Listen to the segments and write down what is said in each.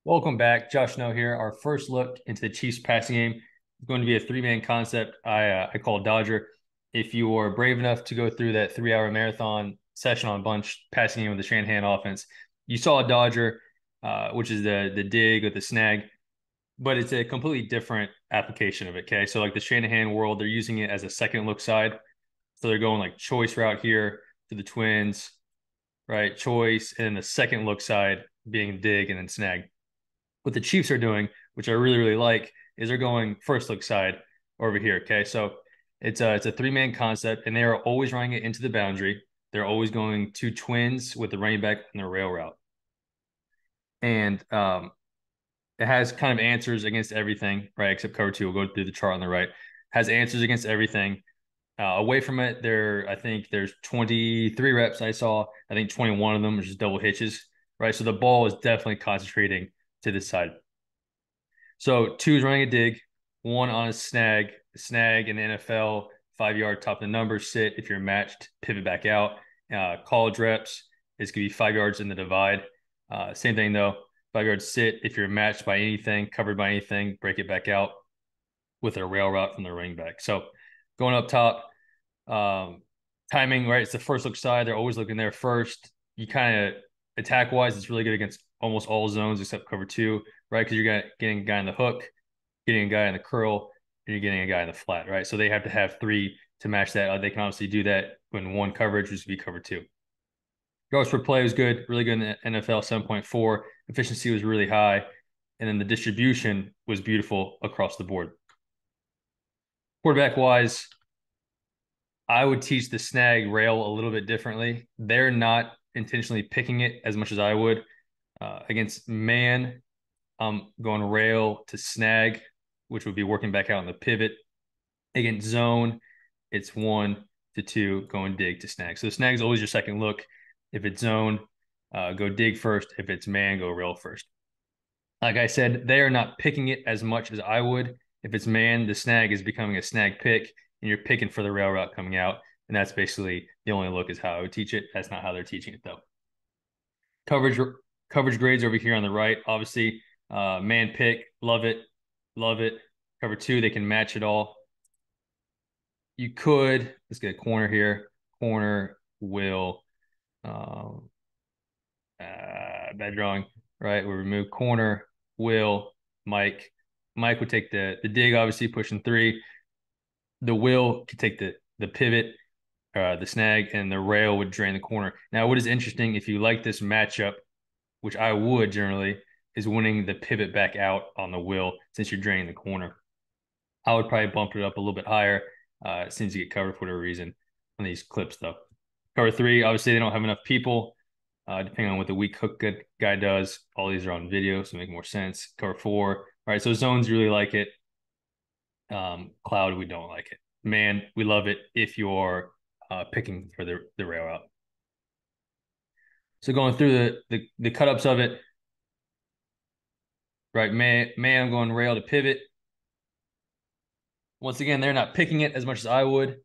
Welcome back. Josh Snow here. Our first look into the Chiefs passing game is going to be a three-man concept I call Dodger. If you are brave enough to go through that 3-hour marathon session on bunch passing game with the Shanahan offense, you saw a Dodger, which is the dig with the snag, but it's a completely different application of it. Okay, so like the Shanahan world, they're using it as a second look side, so they're going like choice route here to the twins, right? Choice, and then the second look side being dig and then snag. What the Chiefs are doing, which I really, really like, is they're going first look side over here. Okay. So it's a three-man concept, and they are always running it into the boundary. They're always going two twins with the running back on the rail route. And it has kind of answers against everything, right? Except cover two. We'll go through the chart on the right. Has answers against everything. Away from it, I think there's 23 reps I saw. I think 21 of them are just double hitches, right? So the ball is definitely concentrating to this side. So two is running a dig, one on a snag. Snag in the NFL, 5 yard top of the number, sit. If you're matched, pivot back out. College reps is going to be 5 yards in the divide. Same thing though, 5 yards sit. If you're matched by anything, covered by anything, break it back out with a rail route from the running back. So going up top, um, timing, right? It's the first look side. They're always looking there first. You kind of attack wise, it's really good against almost all zones except cover two, right? Because you're getting a guy in the hook, getting a guy in the curl, and you're getting a guy in the flat, right? So they have to have three to match that. They can obviously do that when one coverage was to be cover two. Yards per play was good, really good in the NFL, 7.4. Efficiency was really high. And then the distribution was beautiful across the board. Quarterback wise, I would teach the snag rail a little bit differently. They're not intentionally picking it as much as I would. Against man, I'm going rail to snag, which would be working back out on the pivot. Against zone, it's 1 to 2, going dig to snag. So the snag is always your second look. If it's zone, go dig first. If it's man, go rail first. Like I said, they are not picking it as much as I would. If it's man, the snag is becoming a snag pick, and you're picking for the rail route coming out. And that's basically the only look is how I would teach it. That's not how they're teaching it though. Coverage coverage grades over here on the right. Obviously, man pick, love it, love it. Cover two, they can match it all. You could let's get a corner here. Corner will bad drawing, right? We remove corner, will, Mike. Mike would take the dig, obviously pushing three. The will could take the pivot, the snag, and the rail would drain the corner. Now, what is interesting, if you like this matchup, which I would generally, is winning the pivot back out on the will since you're draining the corner. I would probably bump it up a little bit higher. It seems to get covered for whatever reason on these clips, though. Cover three, obviously, they don't have enough people. Depending on what the weak hook guy does, all these are on video, so make more sense. Cover four. All right, so zones really like it. Cloud, we don't like it. Man, we love it if you're picking for the rail route. So going through the cut ups of it, right? Man, I'm going rail to pivot. Once again, they're not picking it as much as I would.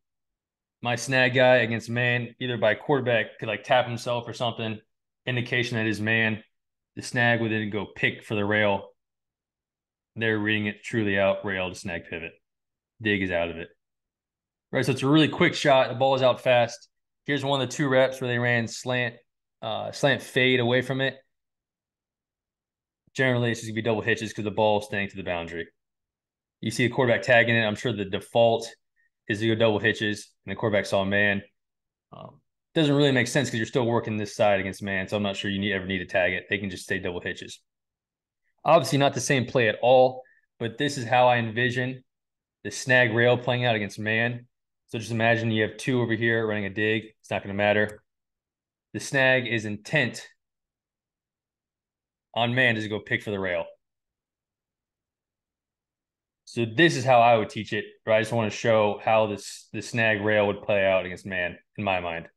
My snag guy against man, either by quarterback could like tap himself or something, indication that his man. The snag would then go pick for the rail. They're reading it truly out, rail to snag pivot. Dig is out of it. Right, so it's a really quick shot. The ball is out fast. Here's one of the two reps where they ran slant fade away from it. Generally, it's just gonna be double hitches because the ball is staying to the boundary. You see a quarterback tagging it. I'm sure the default is to go double hitches, and the quarterback saw man. Doesn't really make sense because you're still working this side against man, so I'm not sure you ever need to tag it. They can just stay double hitches. Obviously, not the same play at all, but this is how I envision the snag rail playing out against man. So just imagine you have two over here running a dig. It's not going to matter. The snag is intent on man to go pick for the rail. So this is how I would teach it. Right? I just want to show how the snag rail would play out against man in my mind.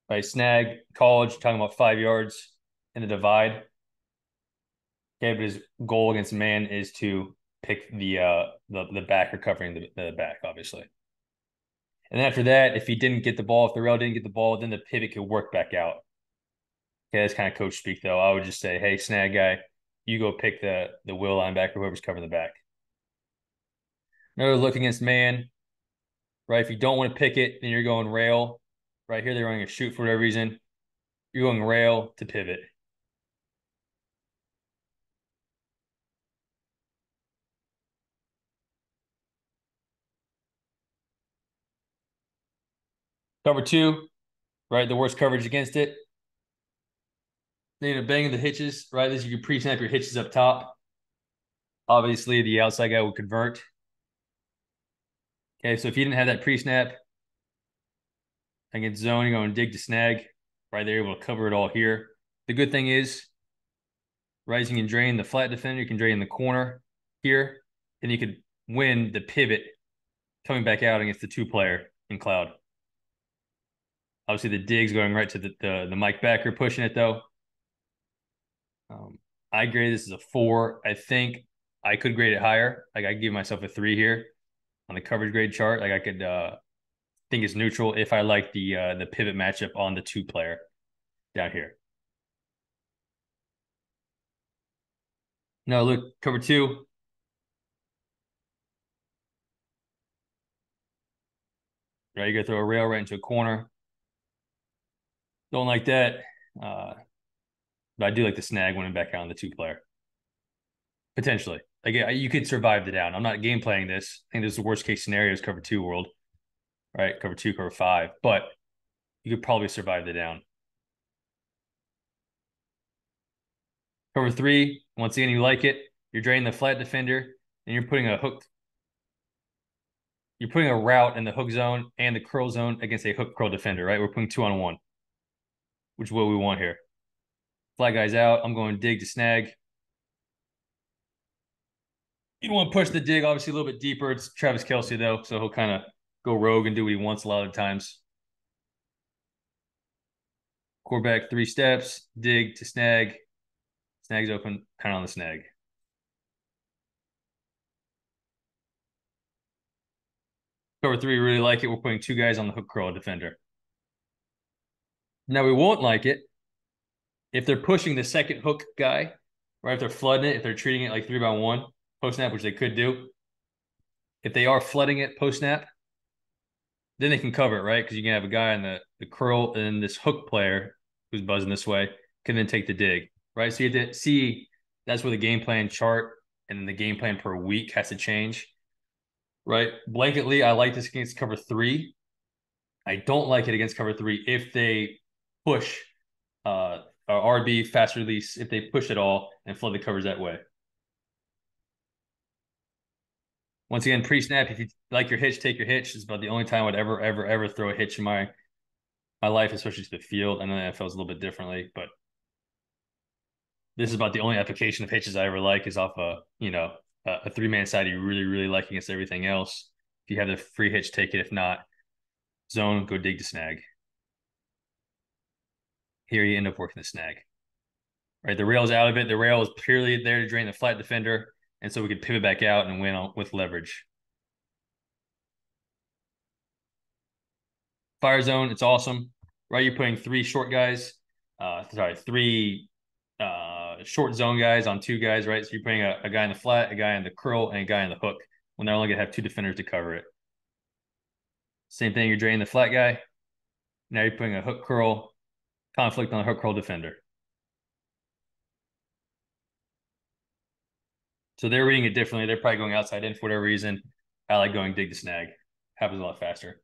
Right? Snag college talking about 5 yards in the divide. Okay, but his goal against man is to pick the backer covering the back, obviously. And after that, if he didn't get the ball, if the rail didn't get the ball, then the pivot could work back out. Okay, that's kind of coach speak, though. I would just say, hey, snag guy, you go pick the will linebacker, whoever's covering the back. Another look against man, right? If you don't want to pick it, then you're going rail. Right here, they're running a shoot for whatever reason. You're going rail to pivot. Cover two, right? The worst coverage against it. Then you bang the hitches, right? This you can pre-snap your hitches up top. Obviously, the outside guy will convert. Okay, so if you didn't have that pre-snap against zone, you're going to dig to snag. Right, they're able to cover it all here. The good thing is, right, you can drain the flat defender, you can drain the corner here, and you could win the pivot coming back out against the two-player in cloud. Obviously, the dig's going right to the Mike backer, pushing it though. I grade this as a 4. I think I could grade it higher. Like I give myself a 3 here on the coverage grade chart. Like I could think it's neutral if I like the pivot matchup on the two-player down here. No, look, cover 2. Right, you gotta throw a rail right into a corner. Don't like that. But I do like the snag winning back out on the two-player. Potentially. Like you could survive the down. I'm not game playing this. I think this is the worst case scenario is cover 2 world. Right? Cover 2, cover 5. But you could probably survive the down. Cover 3, once again, you like it. You're draining the flat defender, and you're putting a hook. You're putting a route in the hook zone and the curl zone against a hook curl defender, right? We're putting 2-on-1, which is what we want here. Flat guy's out. I'm going dig to snag. You don't want to push the dig, obviously, a little bit deeper. It's Travis Kelce, though, so he'll kind of go rogue and do what he wants a lot of times. Quarterback, 3 steps, dig to snag. Snag's open, kind of on the snag. Cover 3, really like it. We're putting 2 guys on the hook curl defender. Now, we won't like it if they're pushing the second hook guy, right? If they're flooding it, if they're treating it like 3-by-1 post snap, which they could do. If they are flooding it post snap, then they can cover it, right? Because you can have a guy in the curl and then this hook player who's buzzing this way can then take the dig, right? So you have to see that's where the game plan chart and then the game plan per week has to change, right? Blanketly, I like this against cover 3. I don't like it against cover 3 if they push RB fast release, if they push it all and flood the covers that way. Once again, pre-snap, if you like your hitch, take your hitch. It's about the only time I would ever throw a hitch in my life, especially to the field. I know the NFL is a little bit differently, but this is about the only application of hitches I ever like is off a 3-man side you really like against everything else. If you have the free hitch, take it. If not, zone, go dig to snag. Here you end up working the snag. Right, the rail's out of it. The rail is purely there to drain the flat defender, and so we could pivot back out and win with leverage. Fire zone, it's awesome. Right, you're putting 3 short guys, 3 short zone guys on 2 guys, right? So you're putting a guy in the flat, a guy in the curl, and a guy in the hook when they're only gonna have 2 defenders to cover it. Same thing, you're draining the flat guy. Now you're putting a hook curl conflict on a hook curl defender. So they're reading it differently. They're probably going outside in for whatever reason. I like going dig to snag. Happens a lot faster.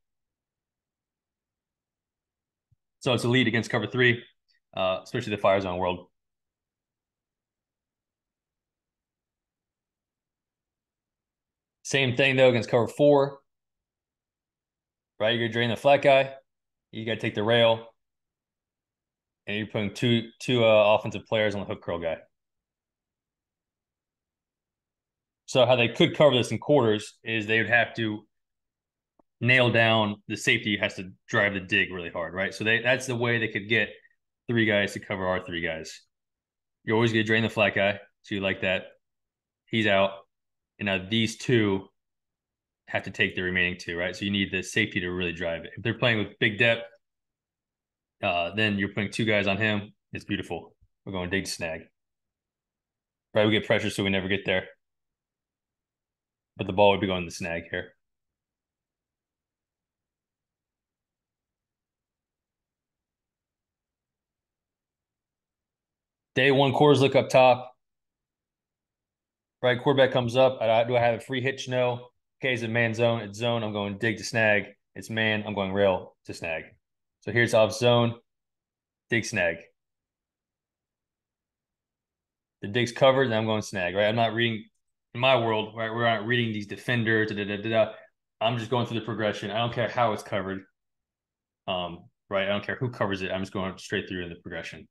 So it's a lead against cover 3, especially the fire zone world. Same thing though against cover 4. Right, you're gonna drain the flat guy. You got to take the rail, and you're putting two offensive players on the hook curl guy. So how they could cover this in quarters is they would have to nail down the safety has to drive the dig really hard, right? So that's the way they could get 3 guys to cover our 3 guys. You're always gonna drain the flat guy, so you like that. He's out, and now these 2 have to take the remaining two, right? So you need the safety to really drive it. If they're playing with big depth, then you're putting two guys on him. It's beautiful. We're going dig to snag. Right, we get pressure, so we never get there. But the ball would be going to snag here. Day one quarters look up top. Right, quarterback comes up. Do I have a free hitch? No. Okay, is it man zone? It's zone. I'm going dig to snag. It's man. I'm going rail to snag. So here's off zone. Dig snag. The dig's covered, and I'm going snag. Right, I'm not reading in my world. Right, we're not reading these defenders. I'm just going through the progression. I don't care how it's covered. Right, I don't care who covers it. I'm just going straight through in the progression.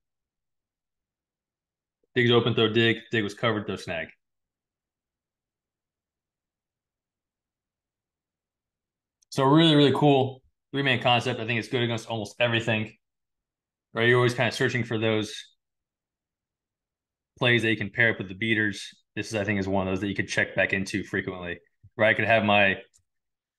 Dig's open, throw dig. Dig was covered, throw snag. So really, really cool three-man concept. I think it's good against almost everything. Right, you're always kind of searching for those plays that you can pair up with the beaters. This is, I think, is one of those that you could check back into frequently. Right, I could have my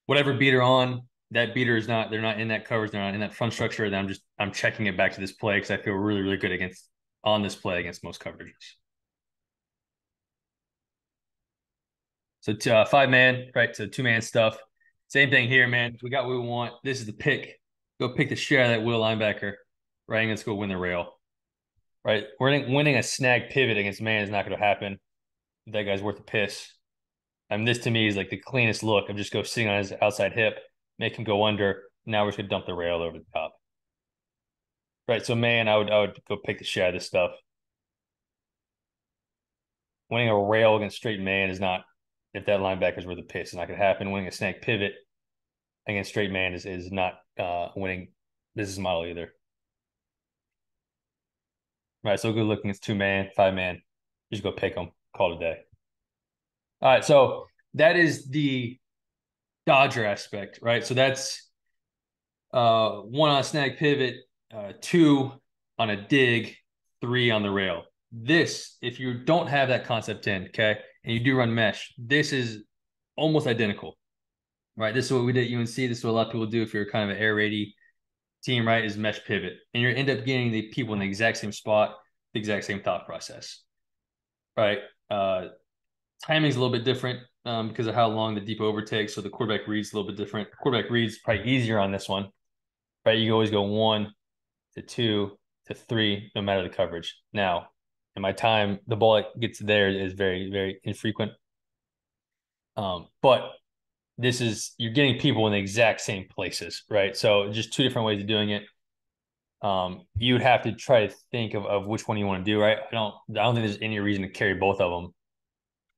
whatever beater on. That beater is not. They're not in that coverage. They're not in that front structure. Then I'm checking it back to this play because I feel really, really good against on this play against most coverages. So 5-man, right? So 2-man stuff. Same thing here, man. We got what we want. This is the pick. Go pick the share of that will linebacker, right? And let's go win the rail, right? Winning a snag pivot against man is not going to happen. That guy's worth a piss. This to me is like the cleanest look of just go sitting on his outside hip, make him go under. Now we're just gonna dump the rail over the top, right? So man, I would go pick the share of this stuff. Winning a rail against straight man is not. If that linebacker's worth a piss, it's not going to happen. Winning a snag pivot against straight man is not winning business model either. Right, so good looking. It's 2-man, 5-man. Just go pick them. Call it a day. All right, so that is the Dodger aspect, right? So that's 1 on a snag pivot, 2 on a dig, 3 on the rail. This, if you don't have that concept in, okay, and you do run mesh, this is almost identical, right? This is what we did at UNC. This is what a lot of people do if you're kind of an air raid team, right? Is mesh pivot, and you end up getting the people in the exact same spot, the exact same thought process, right? Timing's a little bit different because of how long the deep overtakes. So the quarterback reads a little bit different. Quarterback reads probably easier on this one, right? You always go 1 to 2 to 3, no matter the coverage. Now, in my time, the ball that gets there is very, very infrequent. But this is you're getting people in the exact same places, right? So just 2 different ways of doing it. You would have to try to think of which one you want to do, right? I don't think there's any reason to carry both of them.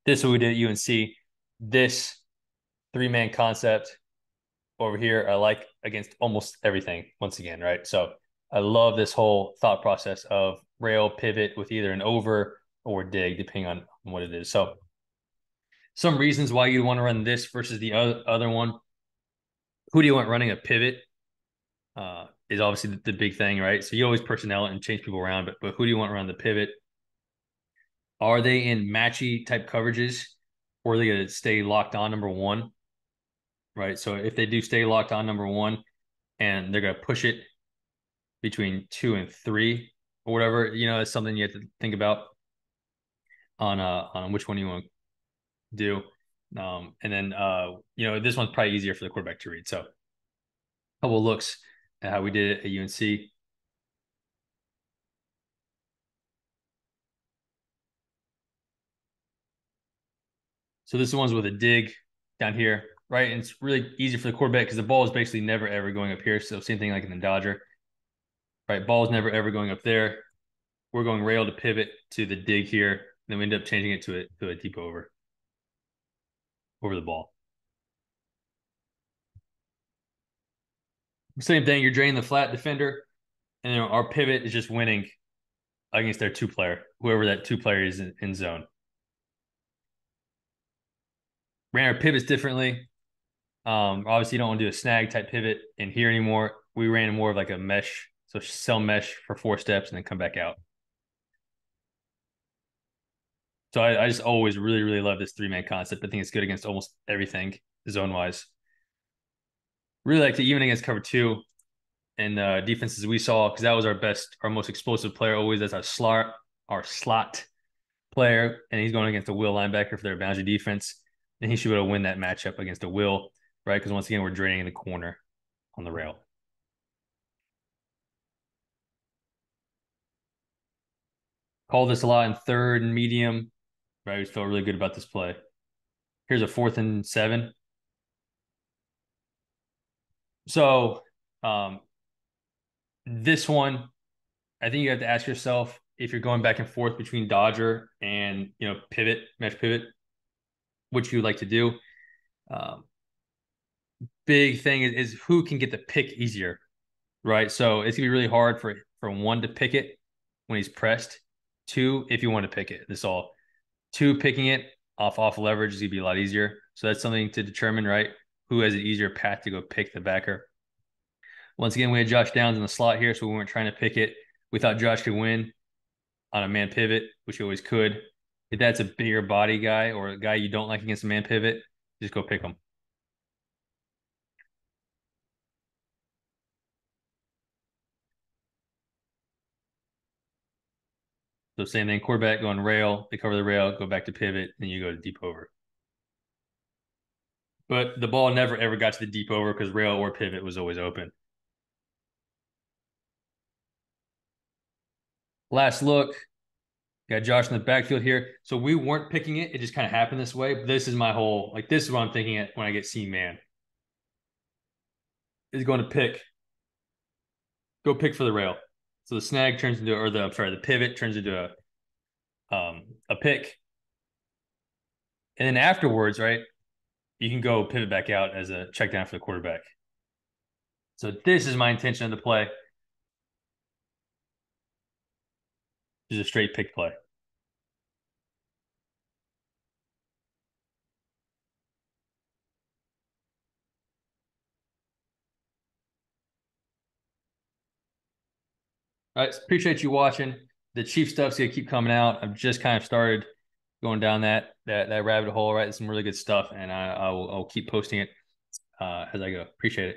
This is what we did at UNC. This 3-man concept over here, I like against almost everything once again, right? So I love this whole thought process of rail pivot with either an over or dig, depending on what it is. So some reasons why you want to run this versus the other one. Who do you want running a pivot? Is obviously the big thing, right? So you always personnel it and change people around, but who do you want around the pivot? Are they in matchy type coverages, or are they going to stay locked on number 1? Right. So if they do stay locked on number 1 and they're going to push it between 2 and 3 or whatever, it's something you have to think about on which one you want to do. And then this one's probably easier for the quarterback to read. So a couple of looks at how we did it at UNC. So this one's with a dig down here, right? And it's really easy for the quarterback because the ball is basically never ever going up here. So same thing like in the Dodger, right? Ball is never ever going up there. We're going rail to pivot to the dig here. Then we end up changing it to a deep over the ball. Same thing. You're draining the flat defender, and our pivot is just winning against their 2-player, whoever that 2-player is in zone. Ran our pivots differently. Obviously, you don't want to do a snag type pivot in here anymore. We ran more of like a mesh, so sell mesh for 4 steps and then come back out. So I just always really, really love this 3-man concept. I think it's good against almost everything. zone wise. Really like to even against cover two and defenses we saw because that was our most explosive player always. That's our slot player, and he's going against a will linebacker for their boundary defense, and he should be able to win that matchup against a will, right? Because once again, we're draining in the corner on the rail. Call this a lot in third and medium, right? We felt really good about this play. Here's a 4th and 7. So this one, I think you have to ask yourself if you're going back and forth between Dodger and pivot, mesh pivot, which you would like to do. Um, Big thing is who can get the pick easier, right? So it's gonna be really hard for one to pick it when he's pressed. Two, if you want to pick it, this all. Two, picking it off leverage is gonna be a lot easier. So that's something to determine, right? Who has an easier path to go pick the backer. Once again, we had Josh Downs in the slot here, so we weren't trying to pick it. We thought Josh could win on a man pivot, which he always could. If that's a bigger body guy or a guy you don't like against a man pivot, just go pick him. So same thing, quarterback going rail, they cover the rail, go back to pivot, and you go to deep over. But the ball never ever got to the deep over because rail or pivot was always open. Last look, got Josh in the backfield here. So we weren't picking it. It just kind of happened this way. But this is my whole, this is what I'm thinking when I get seam man. Is going to pick. Go pick for the rail. So the snag turns into, the pivot turns into a pick. And then afterwards, right, you can go pivot back out as a check down for the quarterback. So this is my intention of the play. This is a straight pick play. All right, appreciate you watching. The Chief stuff's gonna keep coming out. I've just kind of started going down that rabbit hole. Right, there's some really good stuff, and I'll keep posting it as I go. Appreciate it.